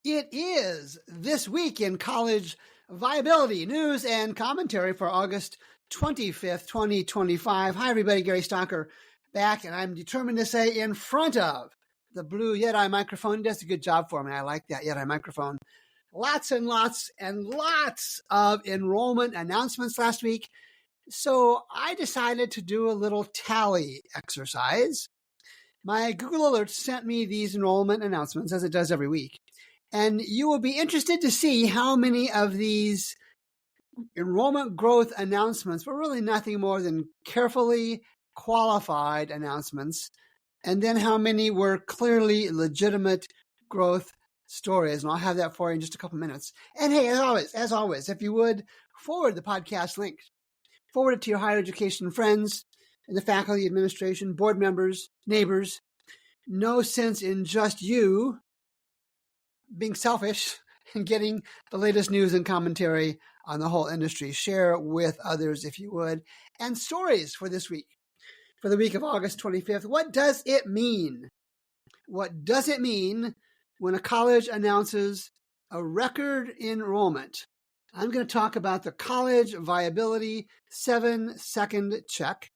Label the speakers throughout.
Speaker 1: It is This Week in College Viability, news and commentary for August 25th, 2025. Hi, everybody. Gary Stocker back, and I'm determined to say in front of the blue Yeti microphone. It does a good job for me. I like that Yeti microphone. Lots and lots and lots of enrollment announcements last week. So I decided to do a little tally exercise. My Google Alerts sent me these enrollment announcements, as it does every week. And you will be interested to see how many of these enrollment growth announcements were really nothing more than carefully qualified announcements, and then how many were clearly legitimate growth stories. And I'll have that for you in just a couple minutes. And hey, as always, if you would forward the podcast link, forward it to your higher education friends and the faculty, administration, board members, neighbors. No sense in just you being selfish and getting the latest news and commentary on the whole industry. Share with others if you would. And stories for this week, for the week of August 25th. What does it mean? What does it mean when a college announces a record enrollment? I'm going to talk about the College Viability 7-second check.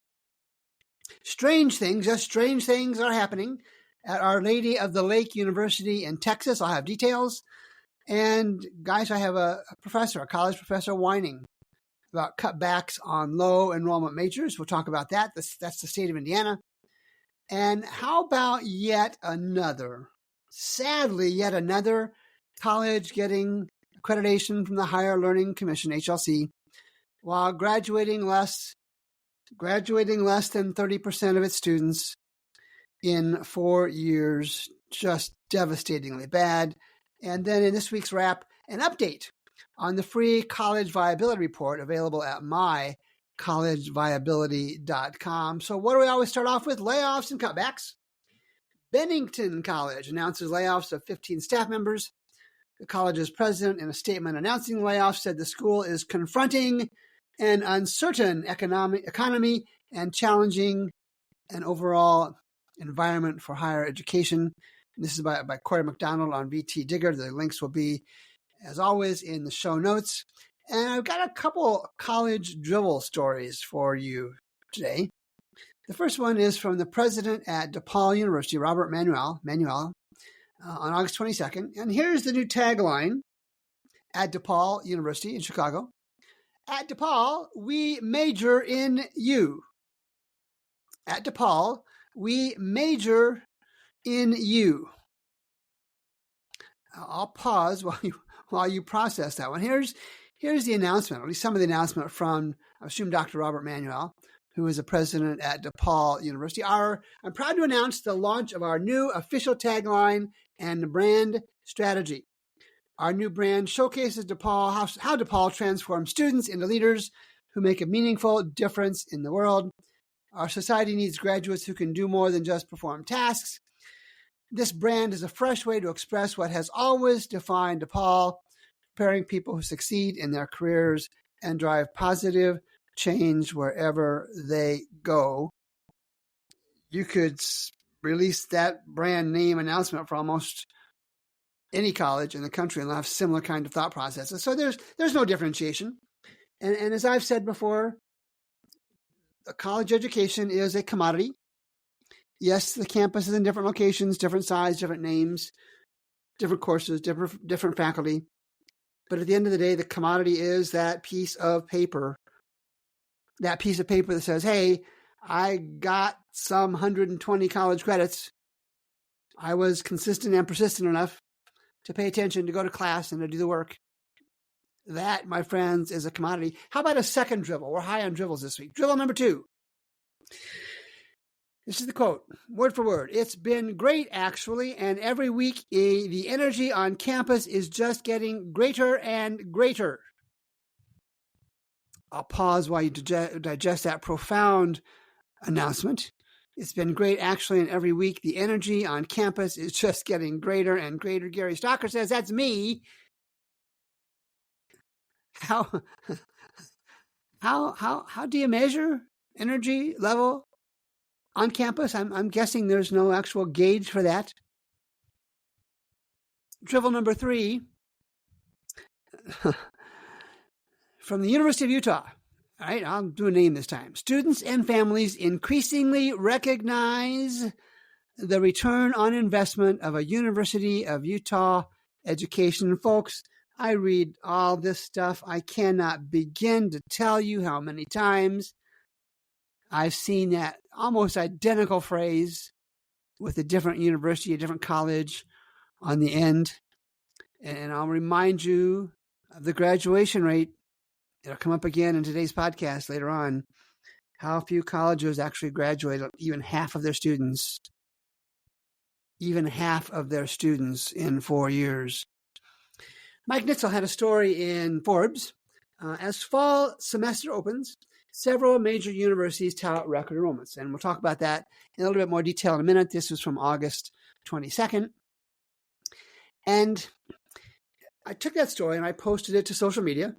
Speaker 1: Strange things, just strange things are happening at Our Lady of the Lake University in Texas. I'll have details. And guys, I have a college professor whining about cutbacks on low enrollment majors. We'll talk about that. That's the state of Indiana. And how about sadly, yet another college getting accreditation from the Higher Learning Commission, HLC, while graduating less than 30% of its students in 4 years. Just devastatingly bad. And then in this week's wrap, an update on the free College Viability Report available at mycollegeviability.com. So what do we always start off with? Layoffs and cutbacks. Bennington College announces layoffs of 15 staff members. The college's president, in a statement announcing the layoffs, said the school is confronting an uncertain economy and challenging an overall environment for higher education. And this is by Corey McDonald on VT Digger. The links will be, as always, in the show notes. And I've got a couple college drivel stories for you today. The first one is from the president at DePaul University, Robert Manuel, on August 22nd. And here's the new tagline at DePaul University in Chicago. At DePaul, we major in you. At DePaul, we major in you. I'll pause while you process that one. Here's the announcement, at least some of the announcement from, I assume, Dr. Robert Manuel, who is the president at DePaul University. I'm proud to announce the launch of our new official tagline and brand strategy. Our new brand showcases DePaul, how DePaul transforms students into leaders who make a meaningful difference in the world. Our society needs graduates who can do more than just perform tasks. This brand is a fresh way to express what has always defined DePaul, preparing people who succeed in their careers and drive positive change wherever they go. You could release that brand name announcement for almost any college in the country and have similar kind of thought processes. So there's no differentiation. And as I've said before, a college education is a commodity. Yes, the campus is in different locations, different size, different names, different courses, different faculty. But at the end of the day, the commodity is that piece of paper. That piece of paper that says, hey, I got some 120 college credits. I was consistent and persistent enough to pay attention, to go to class, and to do the work. That, my friends, is a commodity. How about a second drivel? We're high on dribbles this week. Drivel number 2. This is the quote, word for word. It's been great, actually, and every week the energy on campus is just getting greater and greater. I'll pause while you digest that profound announcement. It's been great, actually, and every week the energy on campus is just getting greater and greater. Gary Stocker says, that's me. How do you measure energy level on campus? I'm guessing there's no actual gauge for that. drivel number 3 from the University of Utah. All right, I'll do a name this time. Students and families increasingly recognize the return on investment of a University of Utah education. Folks, I read all this stuff. I cannot begin to tell you how many times I've seen that almost identical phrase with a different university, a different college on the end. And I'll remind you of the graduation rate. It'll come up again in today's podcast later on. How few colleges actually graduate even half of their students. Even half of their students in 4 years. Mike Nitzel had a story in Forbes. As fall semester opens, several major universities tout record enrollments. And we'll talk about that in a little bit more detail in a minute. This was from August 22nd. And I took that story and I posted it to social media.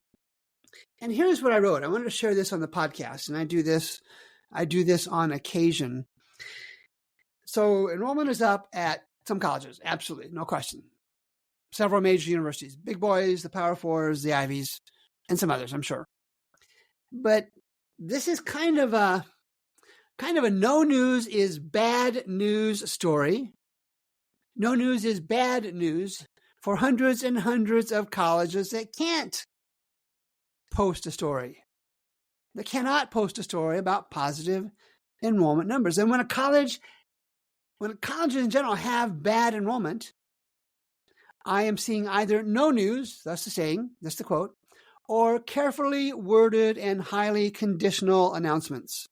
Speaker 1: And here's what I wrote. I wanted to share this on the podcast, and I do this on occasion. So enrollment is up at some colleges, absolutely, no question. Several major universities, big boys, the Power Fours, the Ivies, and some others, I'm sure. But this is kind of a no news is bad news story. No news is bad news for hundreds and hundreds of colleges that can't post a story. They cannot post a story about positive enrollment numbers. And when colleges in general have bad enrollment, I am seeing either no news, that's the saying, that's the quote, or carefully worded and highly conditional announcements.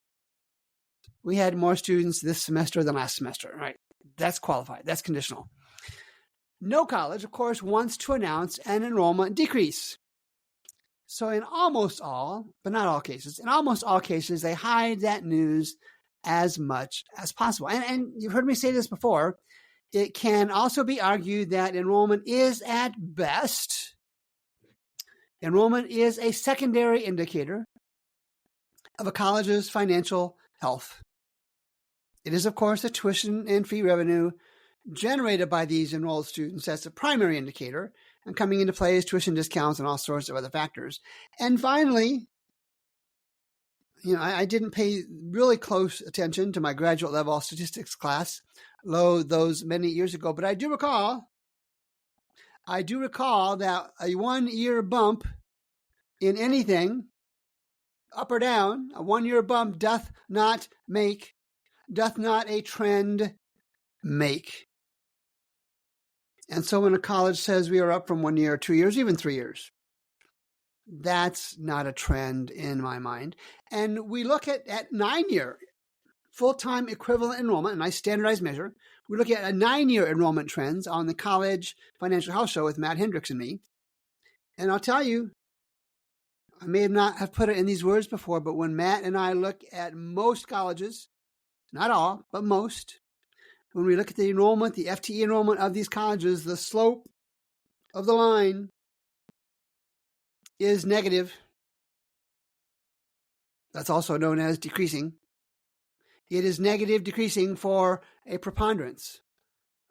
Speaker 1: We had more students this semester than last semester, right? That's qualified, that's conditional. No college, of course, wants to announce an enrollment decrease. So in almost all, but not all cases, in almost all cases, they hide that news as much as possible. And you've heard me say this before. It can also be argued that enrollment is at best, enrollment is a secondary indicator of a college's financial health. It is, of course, the tuition and fee revenue generated by these enrolled students as the primary indicator, and coming into play is tuition discounts and all sorts of other factors. And finally, I didn't pay really close attention to my graduate level statistics class, those many years ago, but I do recall that a 1 year bump in anything, up or down, a 1 year bump doth not a trend make. And so when a college says we are up from 1 year, 2 years, even 3 years, that's not a trend in my mind. And we look at 9 year full-time equivalent enrollment, a nice standardized measure. We look at a 9 year enrollment trends on the College Financial Health Show with Matt Hendricks and me. And I'll tell you, I may not have put it in these words before, but when Matt and I look at most colleges, not all, but most, when we look at the enrollment, the FTE enrollment of these colleges, the slope of the line is negative. That's also known as decreasing. It is negative decreasing for a preponderance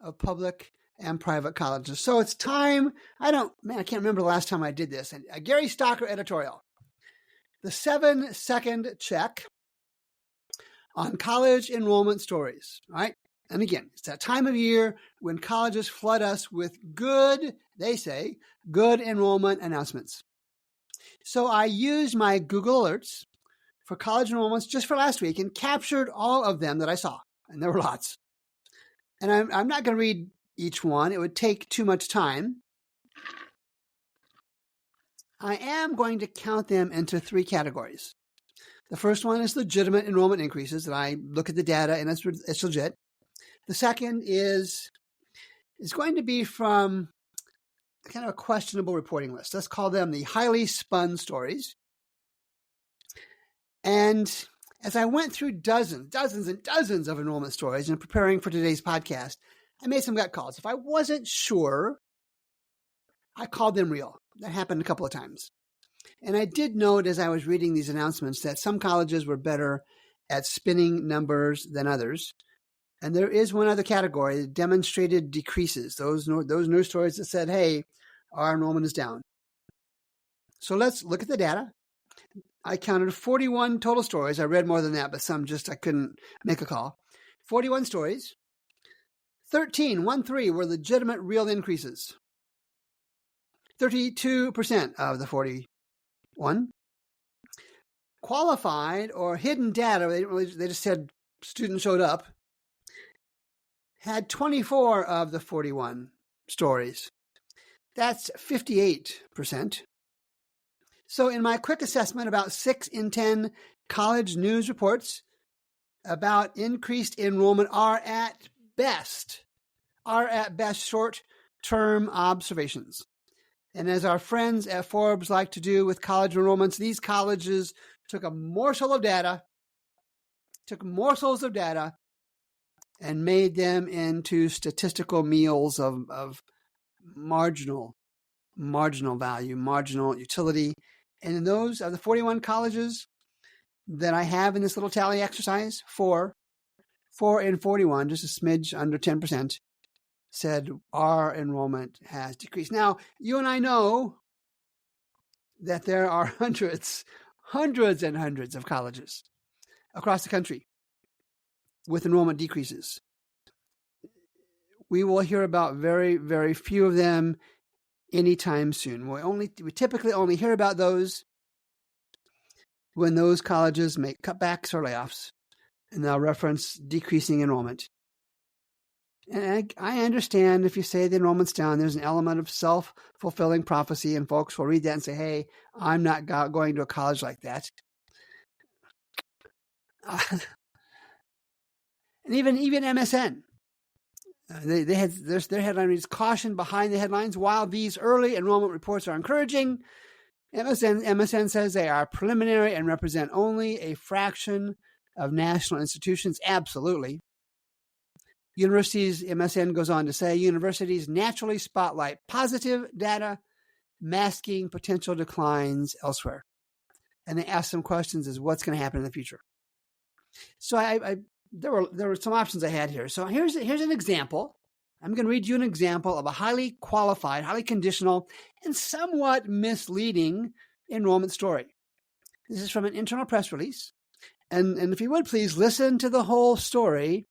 Speaker 1: of public and private colleges. So it's time. I can't remember the last time I did this. A Gary Stocker editorial. The 7-second check on college enrollment stories, right? And again, it's that time of year when colleges flood us with good enrollment announcements. So I used my Google Alerts for college enrollments just for last week and captured all of them that I saw. And there were lots. And I'm not going to read each one. It would take too much time. I am going to count them into 3 categories. The first one is legitimate enrollment increases, that I look at the data and it's legit. The second is going to be from kind of a questionable reporting list. Let's call them the highly spun stories. And as I went through dozens and dozens of enrollment stories and preparing for today's podcast, I made some gut calls. If I wasn't sure, I called them real. That happened a couple of times. And I did note as I was reading these announcements that some colleges were better at spinning numbers than others. And there is one other category that demonstrated decreases. Those news stories that said, hey, our enrollment is down. So let's look at the data. I counted 41 total stories. I read more than that, but some just I couldn't make a call. 41 stories. 13 were legitimate real increases. 32% of the 41. Qualified or hidden data, they just said students showed up, had 24 of the 41 stories. That's 58%. So in my quick assessment, about 6 in 10 college news reports about increased enrollment are at best short-term observations. And as our friends at Forbes like to do with college enrollments, these colleges took morsels of data and made them into statistical meals of marginal value, marginal utility. And in those of the 41 colleges that I have in this little tally exercise, 4 in 41, just a smidge under 10%, said our enrollment has decreased. Now, you and I know that there are hundreds and hundreds of colleges across the country with enrollment decreases. We will hear about very, very few of them anytime soon. We typically only hear about those when those colleges make cutbacks or layoffs, and they'll reference decreasing enrollment. And I understand if you say the enrollment's down, there's an element of self-fulfilling prophecy, and folks will read that and say, hey, I'm not going to a college like that. And even MSN, they had their headline reads, caution behind the headlines. While these early enrollment reports are encouraging, MSN says they are preliminary and represent only a fraction of national institutions. Absolutely. MSN goes on to say, universities naturally spotlight positive data, masking potential declines elsewhere. And they ask some questions as what's going to happen in the future. So there were some options I had here. So here's an example. I'm going to read you an example of a highly qualified, highly conditional, and somewhat misleading enrollment story. This is from an internal press release. And if you would please listen to the whole story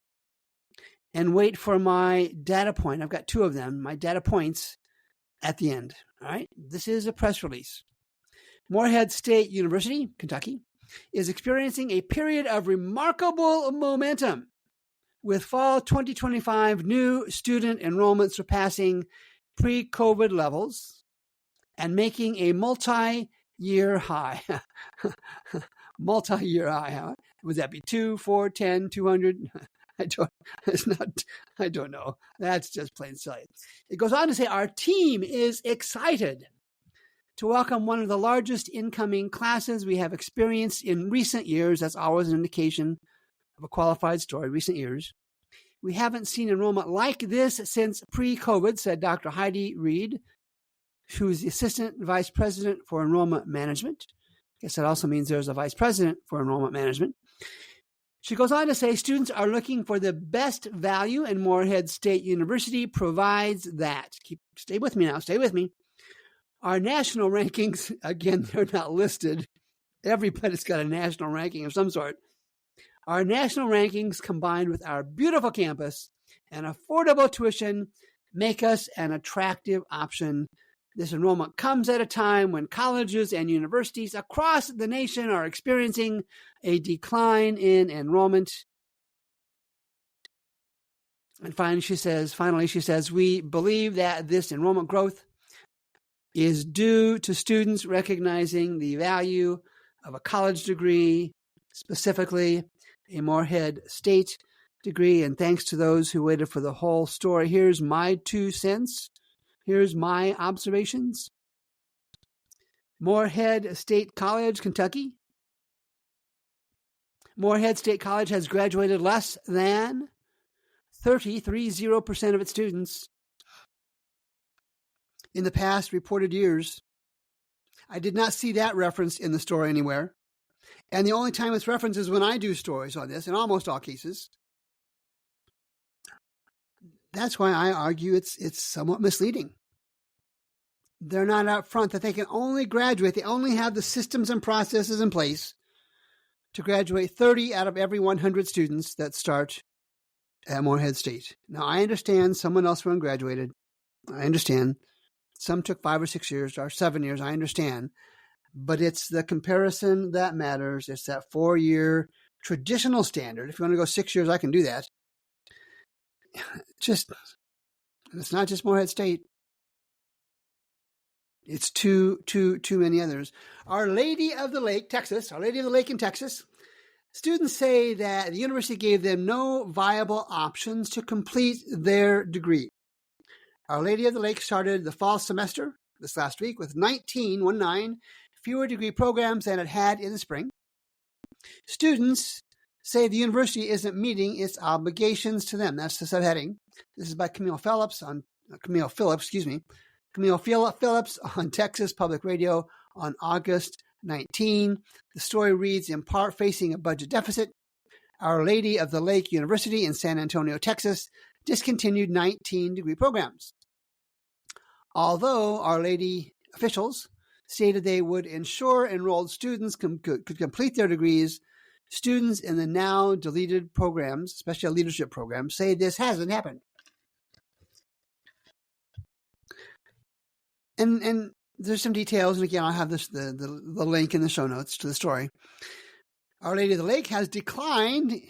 Speaker 1: and wait for my data point. I've got 2 of them, my data points at the end. All right. This is a press release. Morehead State University, Kentucky, is experiencing a period of remarkable momentum, with fall 2025 new student enrollment surpassing pre-COVID levels and making a multi-year high. Multi-year high, huh? Would that be 2, 4, 10, 200? I don't know. That's just plain silly. It goes on to say, our team is excited to welcome one of the largest incoming classes we have experienced in recent years. That's always an indication of a qualified story, recent years. We haven't seen enrollment like this since pre-COVID, said Dr. Heidi Reed, who is the Assistant Vice President for Enrollment Management. I guess that also means there's a Vice President for Enrollment Management. She goes on to say, students are looking for the best value, and Morehead State University provides that. Stay with me now. Stay with me. Our national rankings, again, they're not listed. Everybody's got a national ranking of some sort. Our national rankings, combined with our beautiful campus and affordable tuition, make us an attractive option. This enrollment comes at a time when colleges and universities across the nation are experiencing a decline in enrollment. And finally, she says, we believe that this enrollment growth is due to students recognizing the value of a college degree, specifically a Morehead State degree. And thanks to those who waited for the whole story, here's my 2 cents. Here's my observations. Morehead State College, Kentucky. Morehead State College has graduated less than 30% of its students in the past reported years. I did not see that referenced in the story anywhere. And the only time it's referenced is when I do stories on this, in almost all cases. That's why I argue it's somewhat misleading. They're not out front that they can only graduate. They only have the systems and processes in place to graduate 30 out of every 100 students that start at Morehead State. Now, I understand someone else when graduated. I understand. Some took 5 or 6 years or 7 years. I understand. But it's the comparison that matters. It's that 4-year traditional standard. If you want to go 6 years, I can do that. It's not just Morehead State. It's too many others. Our Lady of the Lake, Texas, Our Lady of the Lake in Texas, students say that the university gave them no viable options to complete their degree. Our Lady of the Lake started the fall semester this last week with 19 fewer degree programs than it had in the spring. Students say the university isn't meeting its obligations to them. That's the subheading. This is by Camille Phillips on Texas Public Radio on August 19. The story reads, in part, facing a budget deficit, Our Lady of the Lake University in San Antonio, Texas, discontinued 19 degree programs. Although Our Lady officials stated they would ensure enrolled students could complete their degrees, students in the now deleted programs, especially leadership programs, say this hasn't happened. And there's some details, and again, I'll have the link in the show notes to the story. Our Lady of the Lake has declined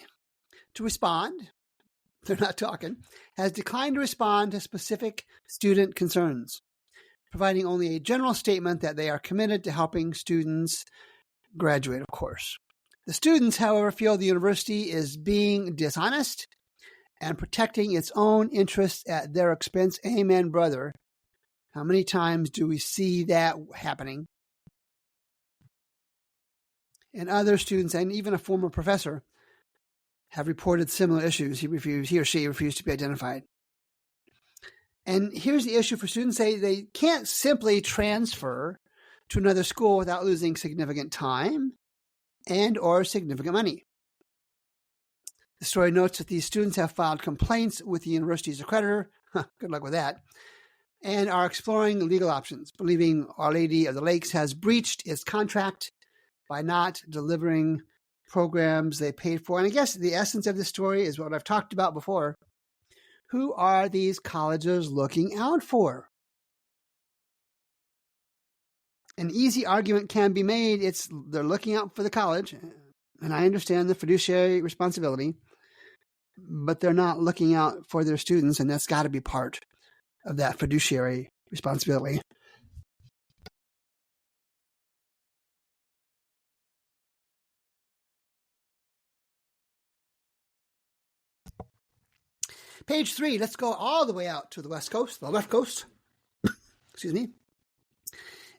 Speaker 1: to respond. They're not talking. Has declined to respond to specific student concerns, providing only a general statement that they are committed to helping students graduate, of course. The students, however, feel the university is being dishonest and protecting its own interests at their expense. Amen, brother. How many times do we see that happening? And other students, and even a former professor, have reported similar issues. He or she refused to be identified. And here's the issue for students. They can't simply transfer to another school without losing significant time and or significant money. The story notes that these students have filed complaints with the university's accreditor. Good luck with that. And are exploring legal options, believing Our Lady of the Lakes has breached its contract by not delivering programs they paid for. And I guess the essence of this story is what I've talked about before. Who are these colleges looking out for? An easy argument can be made. They're looking out for the college, and I understand the fiduciary responsibility, but they're not looking out for their students, and that's got to be part of that fiduciary responsibility. Page 3, let's go all the way out to the left coast. Excuse me.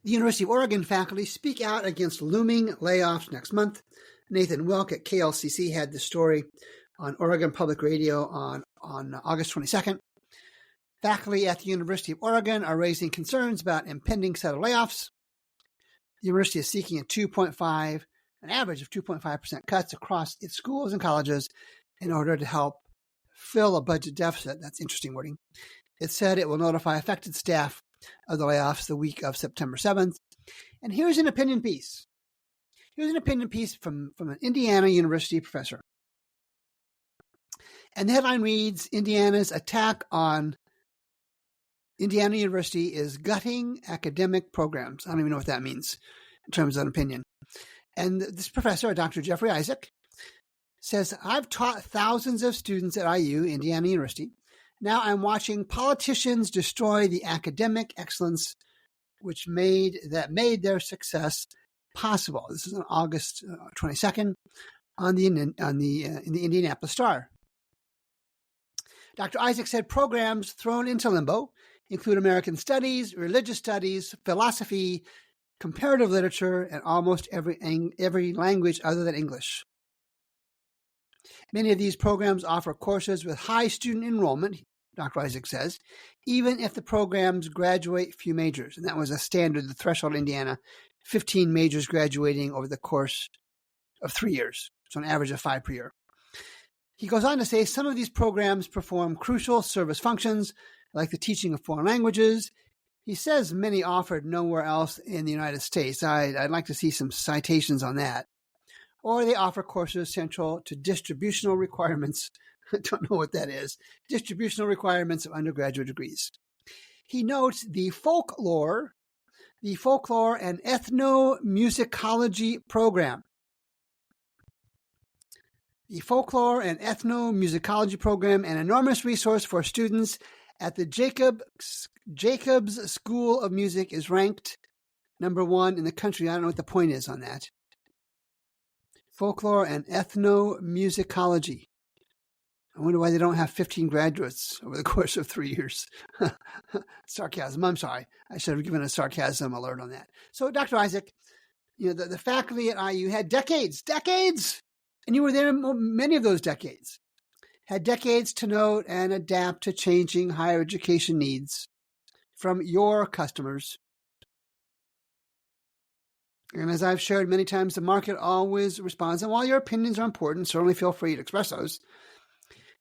Speaker 1: The University of Oregon faculty speak out against looming layoffs next month. Nathan Wilk at KLCC had this story on Oregon Public Radio on August 22nd. Faculty at the University of Oregon are raising concerns about impending set of layoffs. The university is seeking an average of 2.5% cuts across its schools and colleges in order to help fill a budget deficit. That's interesting wording. It said it will notify affected staff of the layoffs the week of September 7th. And here's an opinion piece. From an Indiana University professor. And the headline reads, Indiana's attack on Indiana University is gutting academic programs. I don't even know what that means in terms of an opinion. And this professor, Dr. Jeffrey Isaac, says, I've taught thousands of students at IU, Indiana University. Now I'm watching politicians destroy the academic excellence which made their success possible. This is on August 22nd in the Indianapolis Star. Dr. Isaac said programs thrown into limbo include American studies, religious studies, philosophy, comparative literature, and almost every language other than English. Many of these programs offer courses with high student enrollment, Dr. Isaac says, even if the programs graduate few majors. And that was a standard, the threshold in Indiana, 15 majors graduating over the course of 3 years. So an average of 5 per year. He goes on to say some of these programs perform crucial service functions like the teaching of foreign languages. He says many offered nowhere else in the United States. I'd like to see some citations on that. Or they offer courses central to distributional requirements. I don't know what that is. Distributional requirements of undergraduate degrees. He notes the folklore and ethnomusicology program. The folklore and ethnomusicology program, an enormous resource for students at the Jacobs School of Music, is ranked number 1 in the country. I don't know what the point is on that. Folklore and ethnomusicology. I wonder why they don't have 15 graduates over the course of 3 years. Sarcasm. I'm sorry. I should have given a sarcasm alert on that. So, Dr. Isaac, the faculty at IU had decades, and you were there many of those decades, had decades to note and adapt to changing higher education needs from your customers. And as I've shared many times, the market always responds. And while your opinions are important, certainly feel free to express those.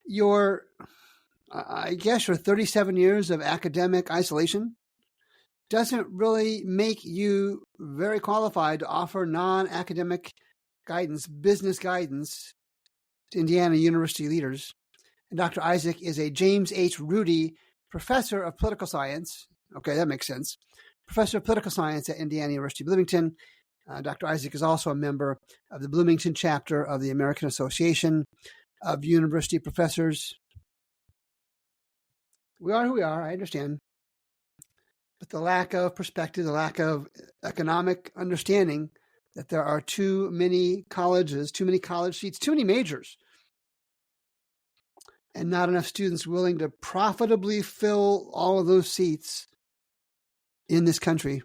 Speaker 1: Your 37 years of academic isolation doesn't really make you very qualified to offer non-academic guidance, business guidance to Indiana University leaders. And Dr. Isaac is a James H. Rudy Professor of Political Science. Okay, that makes sense. Professor of Political Science at Indiana University Bloomington. Dr. Isaac is also a member of the Bloomington chapter of the American Association of University Professors. We are who we are, I understand. But the lack of perspective, the lack of economic understanding that there are too many colleges, too many college seats, too many majors, and not enough students willing to profitably fill all of those seats in this country.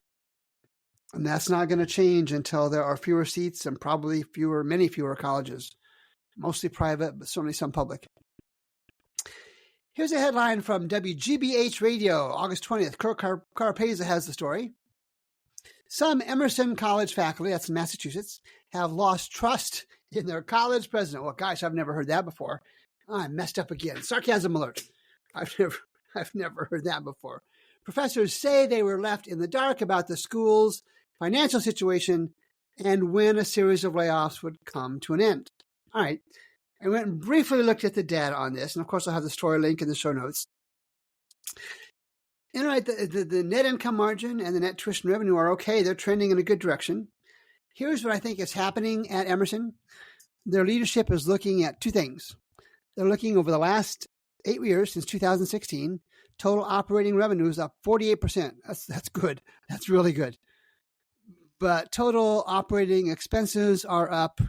Speaker 1: And that's not going to change until there are fewer seats and probably many fewer colleges, mostly private, but certainly some public. Here's a headline from WGBH Radio, August 20th. Kirk Carapeza has the story. Some Emerson College faculty, that's in Massachusetts, have lost trust in their college president. Well, gosh, I've never heard that before. I messed up again. Sarcasm alert. I've never heard that before. Professors say they were left in the dark about the school's financial situation and when a series of layoffs would come to an end. All right. I went and briefly looked at the data on this, and of course I'll have the story link in the show notes. And right, the net income margin and the net tuition revenue are okay. They're trending in a good direction. Here's what I think is happening at Emerson. Their leadership is looking at two things. They're looking over the last 8 years, since 2016, total operating revenue is up 48%. That's good. That's really good. But total operating expenses are up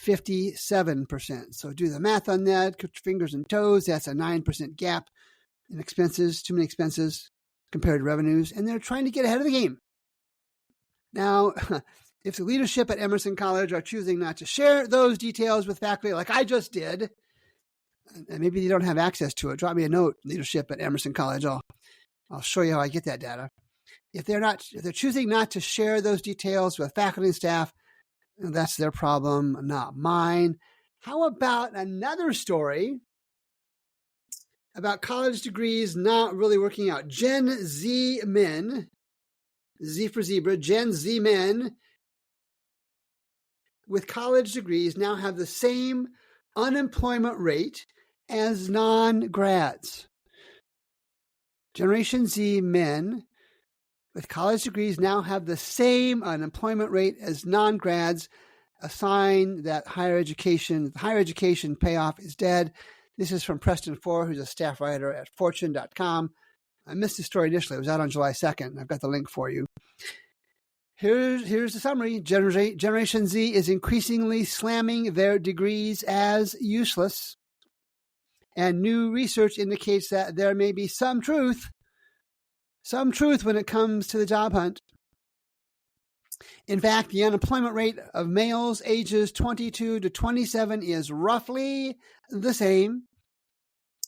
Speaker 1: 57%. So do the math on that, put your fingers and toes. That's a 9% gap in expenses, too many expenses compared to revenues. And they're trying to get ahead of the game. Now, if the leadership at Emerson College are choosing not to share those details with faculty like I just did, and maybe they don't have access to it, drop me a note, leadership at Emerson College. I'll show you how I get that data. If they're choosing not to share those details with faculty and staff, that's their problem, not mine. How about another story about college degrees not really working out? Gen Z men, Z for zebra, Gen Z men with college degrees now have the same unemployment rate as non-grads. Generation Z men with college degrees now have the same unemployment rate as non-grads, a sign that higher education payoff is dead. This is from Preston Four, who's a staff writer at Fortune.com. I missed the story initially. It was out on July 2nd. I've got the link for you. Here's the summary. Generation Z is increasingly slamming their degrees as useless. And new research indicates that there may be some truth when it comes to the job hunt. In fact, the unemployment rate of males ages 22 to 27 is roughly the same.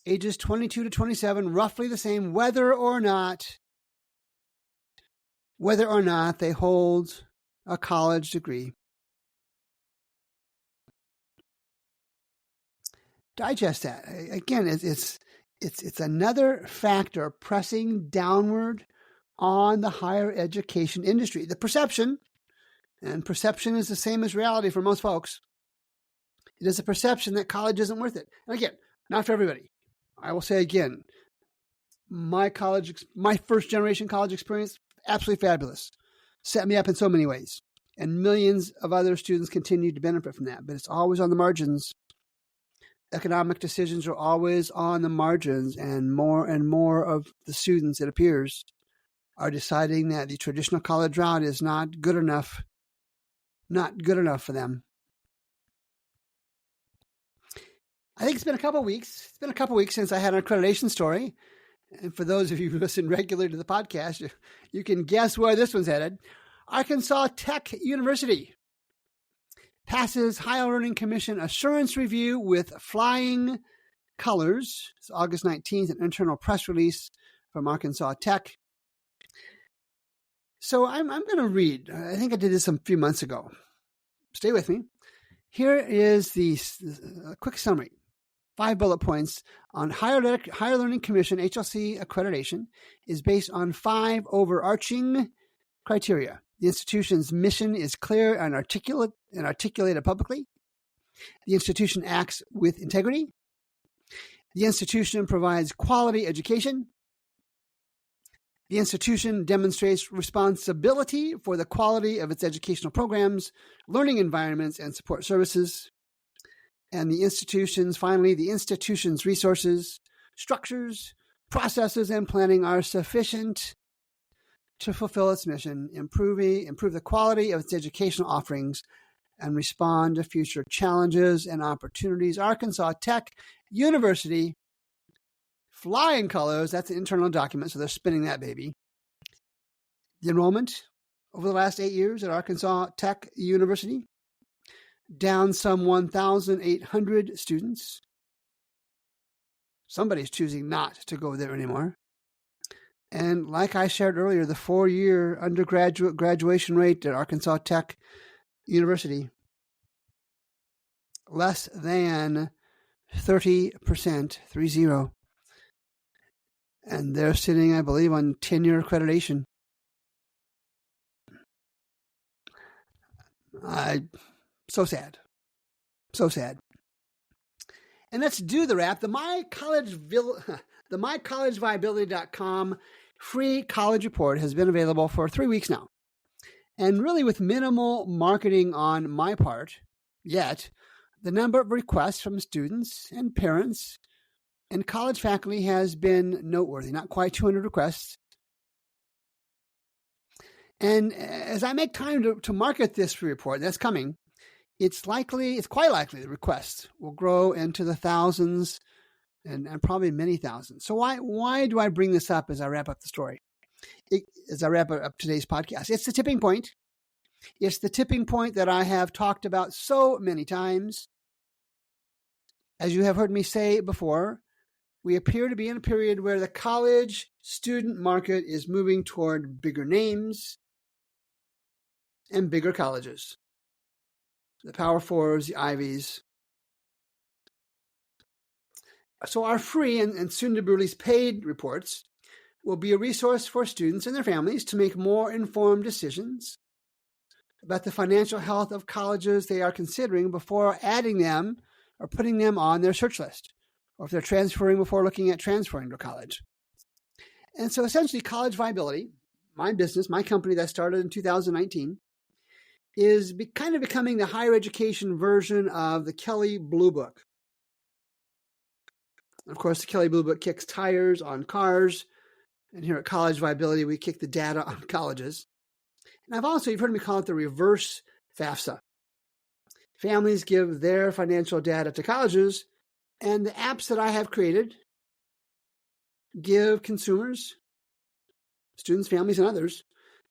Speaker 1: Ages 22 to 27, roughly the same, whether or not they hold a college degree. digest that. Again, it's another factor pressing downward on the higher education industry. The perception, and perception is the same as reality for most folks. It is a perception that college isn't worth it. And again, not for everybody. I will say again, my first generation college experience, absolutely fabulous. Set me up in so many ways. And millions of other students continue to benefit from that. But it's always on the margins. Economic decisions are always on the margins. And more of the students, it appears, are deciding that the traditional college route is not good enough for them. I think it's been a couple of weeks. It's been a couple of weeks since I had an accreditation story. And for those of you who listen regularly to the podcast, you can guess where this one's headed. Arkansas Tech University passes Higher Learning Commission assurance review with flying colors. It's August 19th, an internal press release from Arkansas Tech. So I'm going to read. I think I did this a few months ago. Stay with me. Here is the quick summary. 5 bullet points on Higher Learning Commission HLC accreditation is based on 5 overarching criteria. The institution's mission is clear and articulated publicly. The institution acts with integrity. The institution provides quality education. The institution demonstrates responsibility for the quality of its educational programs, learning environments, and support services. And the institution's resources, structures, processes, and planning are sufficient to fulfill its mission, improve the quality of its educational offerings, and respond to future challenges and opportunities. Arkansas Tech University, flying colors, that's an internal document, so they're spinning that baby. The enrollment over the last 8 years at Arkansas Tech University, down some 1,800 students. Somebody's choosing not to go there anymore. And like I shared earlier, the 4-year undergraduate graduation rate at Arkansas Tech University, less than 30%, 30. And they're sitting, I believe, on 10-year accreditation. So sad. So sad. And let's do the wrap. The mycollegeviability.com free college report has been available for 3 weeks now. And really with minimal marketing on my part, yet, the number of requests from students and parents and college faculty has been noteworthy. Not quite 200 requests. And as I make time to market this free report that's coming, it's quite likely the requests will grow into the thousands and probably many thousands. So why do I bring this up as I wrap up the story? As I wrap up today's podcast? It's the tipping point. It's the tipping point that I have talked about so many times. As you have heard me say before, we appear to be in a period where the college student market is moving toward bigger names and bigger colleges. The Power Fours, the Ivies. So our free and soon to be released paid reports will be a resource for students and their families to make more informed decisions about the financial health of colleges they are considering before adding them or putting them on their search list, or if they're transferring before looking at transferring to college. And so essentially College Viability, my business, my company that started in 2019, is kind of becoming the higher education version of the Kelley Blue Book. Of course, the Kelley Blue Book kicks tires on cars, and here at College Viability, we kick the data on colleges. And you've heard me call it the reverse FAFSA. Families give their financial data to colleges, and the apps that I have created give consumers, students, families, and others,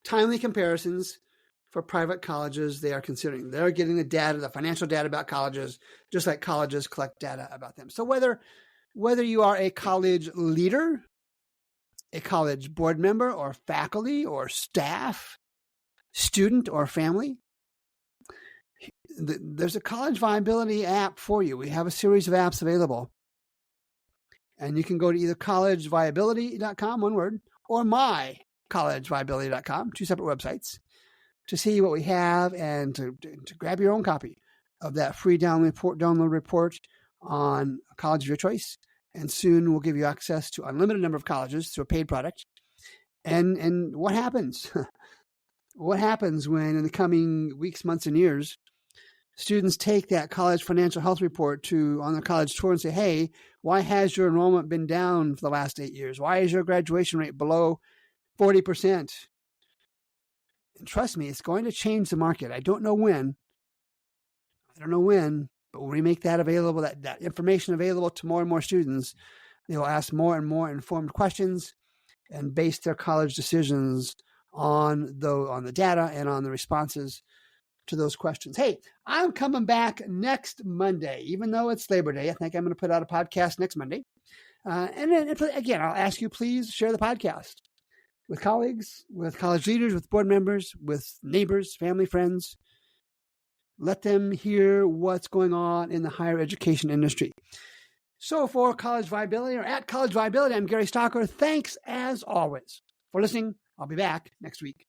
Speaker 1: timely comparisons for private colleges they are considering. They're getting the data, the financial data about colleges, just like colleges collect data about them. So whether you are a college leader, a college board member, or faculty, or staff, student, or family, there's a College Viability app for you. We have a series of apps available. And you can go to either collegeviability.com, one word, or mycollegeviability.com, two separate websites, to see what we have and to grab your own copy of that free download report on a college of your choice. And soon we'll give you access to unlimited number of colleges through a paid product. And what happens? What happens when in the coming weeks, months, and years, students take that college financial health report on their college tour and say, hey, why has your enrollment been down for the last 8 years? Why is your graduation rate below 40%? And trust me, it's going to change the market. I don't know when, but when we make that available, that information available to more and more students, they will ask more and more informed questions and base their college decisions on the data and on the responses to those questions. Hey, I'm coming back next Monday, even though it's Labor Day. I think I'm going to put out a podcast next Monday. And then again, I'll ask you, please share the podcast with colleagues, with college leaders, with board members, with neighbors, family, friends. Let them hear what's going on in the higher education industry. So for College Viability, or at College Viability, I'm Gary Stocker. Thanks as always for listening. I'll be back next week.